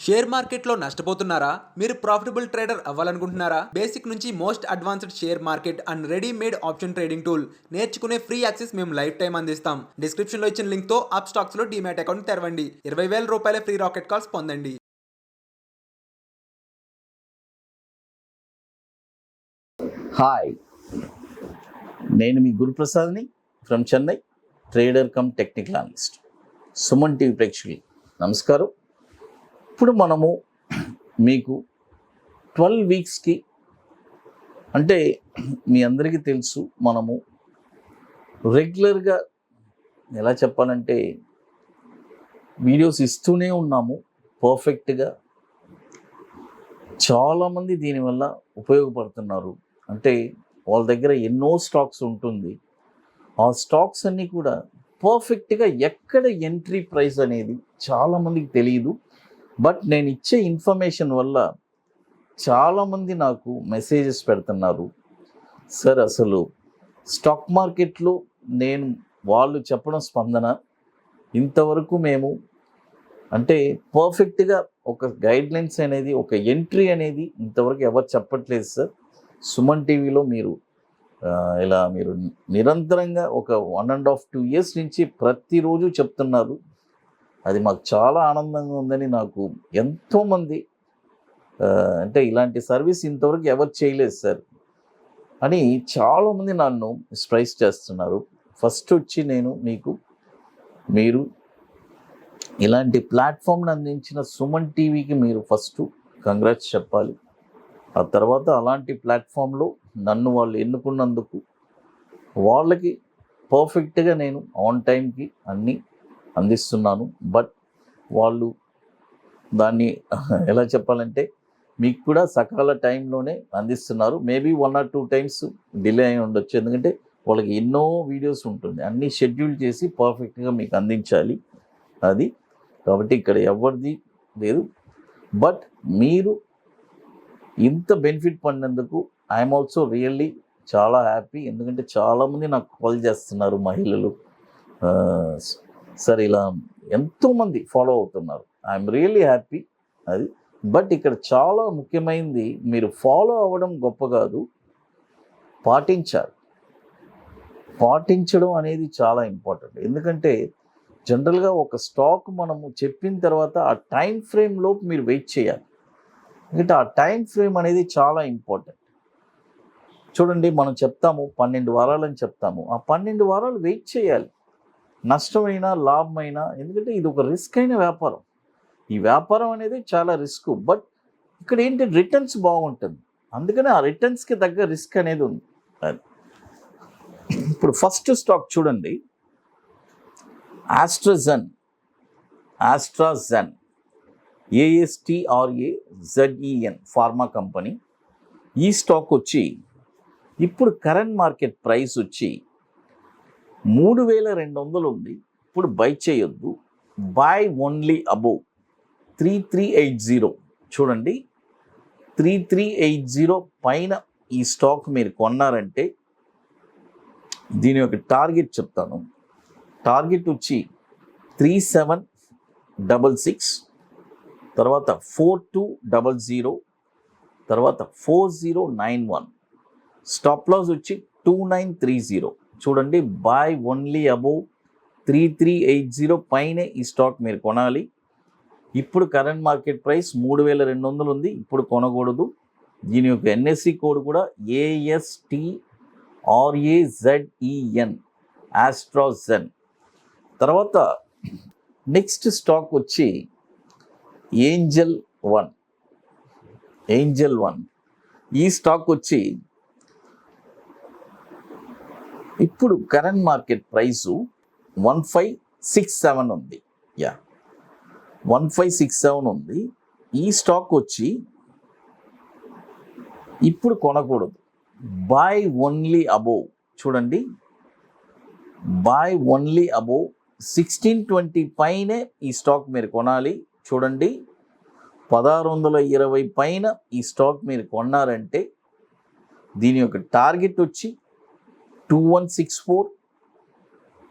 Share మార్కెట్లో నష్టపోతున్నారా? మీరు profitable trader అవ్వాలనుకుంటున్నారా? Basic నుంచి most advanced share market and readymade option trading tool నేర్చుకునే free access మేము లైఫ్ టైం అందిస్తాం. డిస్క్రిప్షన్లో ఇచ్చిన లింక్తో అప్స్టాక్స్లో డీమ్యాట్ అకౌంట్ తెరవండి. 20,000 రూపాయల ఫ్రీ రాకెట్ కాల్స్ పొందండి. హాయ్, నేను మీ గురుప్రసాద్ని from Chennai, trader cum technical analyst. Suman TV ప్రేక్షకులు నమస్కారం. ఇప్పుడు మనము మీకు 12 వీక్స్కి అంటే మీ అందరికీ తెలుసు, మనము రెగ్యులర్గా ఎలా చెప్పాలంటే వీడియోస్ ఇస్తూనే ఉన్నాము పర్ఫెక్ట్గా. చాలామంది దీనివల్ల ఉపయోగపడుతున్నారు. అంటే వాళ్ళ దగ్గర ఎన్నో స్టాక్స్ ఉంటుంది. ఆ స్టాక్స్ అన్నీ కూడా పర్ఫెక్ట్గా ఎక్కడ ఎంట్రీ ప్రైస్ అనేది చాలామందికి తెలియదు. బట్ నేను ఇచ్చే ఇన్ఫర్మేషన్ వల్ల చాలామంది నాకు మెసేజెస్ పెడుతున్నారు. సార్, అసలు స్టాక్ మార్కెట్లో నేను వాళ్ళు చెప్పడం స్పందన ఇంతవరకు మేము అంటే పర్ఫెక్ట్గా ఒక గైడ్లైన్స్ అనేది, ఒక ఎంట్రీ అనేది ఇంతవరకు ఎవరు చెప్పట్లేదు సార్. సుమన్ టీవీలో మీరు ఇలా మీరు నిరంతరంగా ఒక 1.5-2 years నుంచి ప్రతిరోజు చెప్తున్నారు. అది మాకు చాలా ఆనందంగా ఉందని, నాకు ఎంతోమంది అంటే ఇలాంటి సర్వీస్ ఇంతవరకు ఎవరు చేయలేదు సార్ అని చాలామంది నన్ను ప్రైజ్ చేస్తున్నారు. ఫస్ట్ వచ్చి నేను మీరు ఇలాంటి ప్లాట్ఫామ్ని అందించిన సుమన్ టీవీకి మీరు ఫస్ట్ కంగ్రాట్స్ చెప్పాలి. ఆ తర్వాత అలాంటి ప్లాట్ఫామ్లో నన్ను వాళ్ళు ఎన్నుకున్నందుకు వాళ్ళకి పర్ఫెక్ట్గా నేను ఆన్ టైంకి అన్నీ అందిస్తున్నాను. బట్ వాళ్ళు దాన్ని ఎలా చెప్పాలంటే మీకు కూడా సకాల టైంలోనే అందిస్తున్నారు. మేబీ 1 or 2 times డిలే అయి ఉండొచ్చు, ఎందుకంటే వాళ్ళకి ఎన్నో వీడియోస్ ఉంటుంది, అన్నీ షెడ్యూల్ చేసి పర్ఫెక్ట్గా మీకు అందించాలి. అది కాబట్టి ఇక్కడ ఎవరిది లేదు. బట్ మీరు ఇంత బెనిఫిట్ పొందినందుకు ఐఎమ్ ఆల్సో రియల్లీ చాలా హ్యాపీ. ఎందుకంటే చాలామంది నాకు కాల్ చేస్తున్నారు, మహిళలు. సార్, ఇలా ఎంతోమంది ఫాలో అవుతున్నారు. I'm really happy. అది బట్ ఇక్కడ చాలా ముఖ్యమైనది, మీరు ఫాలో అవ్వడం గొప్ప కాదు, పాటించడం అనేది చాలా ఇంపార్టెంట్. ఎందుకంటే జనరల్గా ఒక స్టాక్ మనము చెప్పిన తర్వాత ఆ టైం ఫ్రేమ్లోపు మీరు వెయిట్ చేయాలి. ఎందుకంటే ఆ టైం ఫ్రేమ్ అనేది చాలా ఇంపార్టెంట్. చూడండి, మనం చెప్తాము 12 వారాలని చెప్తాము. ఆ 12 వారాలు వెయిట్ చేయాలి, నష్టమైనా లాభమైనా. ఎందుకంటే ఇది ఒక రిస్క్ అయిన వ్యాపారం. ఈ వ్యాపారం అనేది చాలా రిస్క్. బట్ ఇక్కడ ఏంటి, రిటర్న్స్ బాగుంటుంది. అందుకని ఆ రిటర్న్స్కి తగ్గ రిస్క్ అనేది ఉంది. ఇప్పుడు ఫస్ట్ స్టాక్ చూడండి, ఆస్ట్రాజెన్ ASTRAZEN ఫార్మా కంపెనీ. ఈ స్టాక్ వచ్చి ఇప్పుడు కరెంట్ మార్కెట్ ప్రైస్ వచ్చి 3,200 ఉంది. ఇప్పుడు బై చేయొద్దు, బై ఓన్లీ అబోవ్ 3380. చూడండి, 3380 పైన ఈ స్టాక్ మీరు కొన్నారంటే దీని యొక్క టార్గెట్ చెప్తాను. టార్గెట్ వచ్చి 3766, తర్వాత 4200, తర్వాత 4091. స్టాప్ లాస్ వచ్చి 2930. చూడండి, బై ఓన్లీ అబోవ్ 3380 పైనే ఈ స్టాక్ మీరు కొనాలి. ఇప్పుడు కరెంట్ మార్కెట్ ప్రైస్ 3,200 ఉంది, ఇప్పుడు కొనకూడదు. దీని యొక్క NSE కోడ్ కూడా ASTRAZEN, ఆస్ట్రాజెన్. తర్వాత నెక్స్ట్ స్టాక్ వచ్చి ఏంజల్ వన్. ఈ స్టాక్ వచ్చి ఇప్పుడు కరెంట్ మార్కెట్ ప్రైసు 1567 ఉంది. 1567 ఉంది. ఈ స్టాక్ వచ్చి ఇప్పుడు కొనకూడదు, బై ఓన్లీ అబోవ్. చూడండి, బై ఓన్లీ అబోవ్ 1620 పైనే ఈ స్టాక్ మీరు కొనాలి. చూడండి, 1620 పైన ఈ స్టాక్ మీరు కొన్నారంటే దీని యొక్క టార్గెట్ వచ్చి 2164,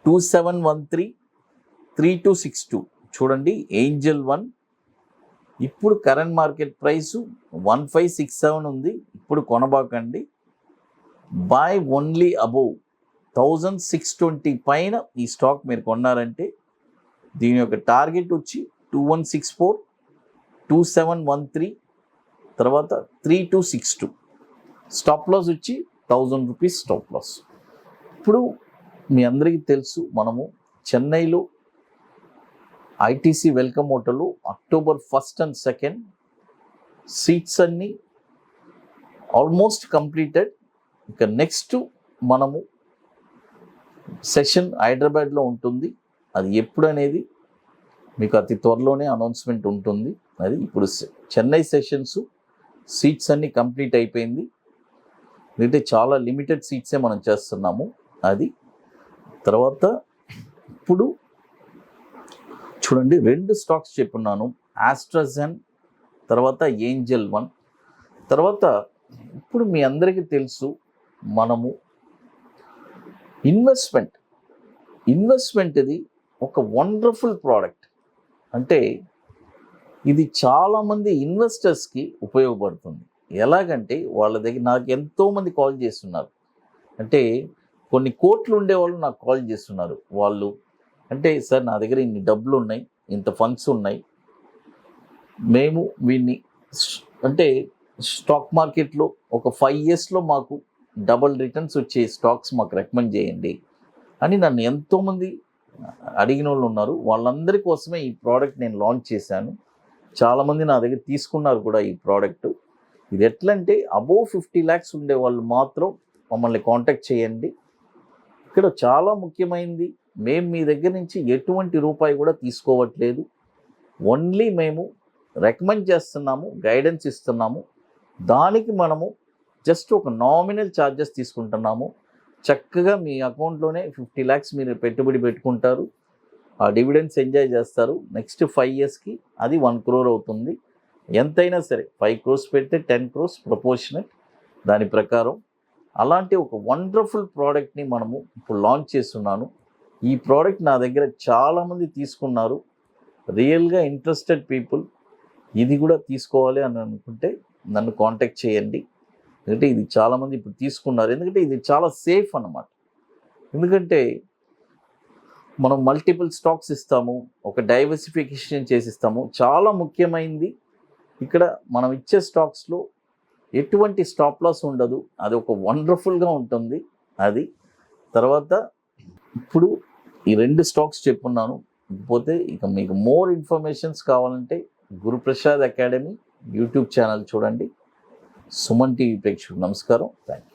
2713, 3262. చూడండి, ఏంజల్ వన్ ఇప్పుడు కరెంట్ మార్కెట్ ప్రైస్ 1567 ఉంది. ఇప్పుడు కొనబాకండి. బై ఓన్లీ అబోవ్ 1620 పైన ఈ స్టాక్ మీరు కొన్నారంటే దీని యొక్క టార్గెట్ వచ్చి 2164, 2713, తర్వాత 3262. స్టాప్ లాస్ వచ్చి 1000 రూపీస్ స్టాప్ లాస్. ఇప్పుడు మీ అందరికీ తెలుసు, మనము చెన్నైలో ఐటీసీ వెల్కమ్ హోటల్లో October 1st and 2nd seats అన్నీ ఆల్మోస్ట్ కంప్లీటెడ్. ఇక నెక్స్ట్ మనము సెషన్ హైదరాబాద్లో ఉంటుంది. అది ఎప్పుడు అనేది మీకు అతి త్వరలోనే అనౌన్స్మెంట్ ఉంటుంది. అది ఇప్పుడు చెన్నై సెషన్స్ సీట్స్ అన్నీ కంప్లీట్ అయిపోయింది. అంటే చాలా లిమిటెడ్ సీట్సే మనం చేస్తున్నాము. అది తర్వాత ఇప్పుడు చూడండి, 2 స్టాక్స్ చెప్పున్నాను, ఆస్ట్రాజెన్ తర్వాత ఏంజల్ 1. తర్వాత ఇప్పుడు మీ అందరికీ తెలుసు, మనము ఇన్వెస్ట్మెంట్ ఇది ఒక వండర్ఫుల్ ప్రోడక్ట్. అంటే ఇది చాలామంది ఇన్వెస్టర్స్కి ఉపయోగపడుతుంది. ఎలాగంటే వాళ్ళ దగ్గర నాకు ఎంతోమంది కాల్ చేస్తున్నారు. అంటే కొన్ని కోట్లు ఉండేవాళ్ళు నాకు కాల్ చేస్తున్నారు. వాళ్ళు అంటే, సార్ నా దగ్గర ఇన్ని డబ్బులు ఉన్నాయి, ఇంత ఫండ్స్ ఉన్నాయి, మేము వీన్ని అంటే స్టాక్ మార్కెట్లో ఒక 5 yearsలో మాకు డబుల్ రిటర్న్స్ వచ్చే స్టాక్స్ మాకు రికమెండ్ చేయండి అని నన్ను ఎంతోమంది అడిగిన వాళ్ళు ఉన్నారు. వాళ్ళందరి కోసమే ఈ ప్రోడక్ట్ నేను లాంచ్ చేశాను. చాలామంది నా దగ్గర తీసుకున్నారు కూడా ఈ ప్రోడక్ట్. ఇది ఎట్లంటే అబోవ్ 50 lakhs ఉండే వాళ్ళు మాత్రం మమ్మల్ని కాంటాక్ట్ చేయండి. ఇక్కడ చాలా ముఖ్యమైనది, మేము మీ దగ్గర నుంచి ఎటువంటి రూపాయి కూడా తీసుకోవట్లేదు. ఓన్లీ మేము రికమెండ్ చేస్తున్నాము, గైడెన్స్ ఇస్తున్నాము. దానికి మనము జస్ట్ ఒక నామినల్ ఛార్జెస్ తీసుకుంటున్నాము. చక్కగా మీ అకౌంట్లోనే 50 lakhs మీరు పెట్టుబడి పెట్టుకుంటారు. ఆ డివిడెండ్స్ ఎంజాయ్ చేస్తారు. నెక్స్ట్ 5 yearsకి అది 1 crore అవుతుంది. ఎంతైనా సరే 5 crores పెడితే 10 crores ప్రపోర్షనెట్ దాని ప్రకారం. అలాంటి ఒక వండర్ఫుల్ ప్రోడక్ట్ని మనము ఇప్పుడు లాంచ్ చేస్తున్నాను. ఈ ప్రోడక్ట్ నా దగ్గర చాలామంది తీసుకున్నారు. రియల్గా ఇంట్రెస్టెడ్ పీపుల్ ఇది కూడా తీసుకోవాలి అని అనుకుంటే నన్ను కాంటాక్ట్ చేయండి. ఎందుకంటే ఇది చాలామంది ఇప్పుడు తీసుకున్నారు. ఎందుకంటే ఇది చాలా సేఫ్ అన్నమాట. ఎందుకంటే మనం మల్టిపుల్ స్టాక్స్ ఇస్తాము, ఒక డైవర్సిఫికేషన్ చేసిస్తాము. చాలా ముఖ్యమైనది ఇక్కడ మనం ఇచ్చే స్టాక్స్లో ఎటువంటి స్టాప్ లాస్ ఉండదు. అది ఒక వండర్ఫుల్గా ఉంటుంది. అది తర్వాత ఇప్పుడు ఈ 2 స్టాక్స్ చెప్పున్నాను. పోతే ఇక మీకు మోర్ ఇన్ఫర్మేషన్స్ కావాలంటే గురుప్రసాద్ అకాడమీ యూట్యూబ్ ఛానల్ చూడండి. సుమన్ టీవీ ప్రేక్షకులకు నమస్కారం. Thank you.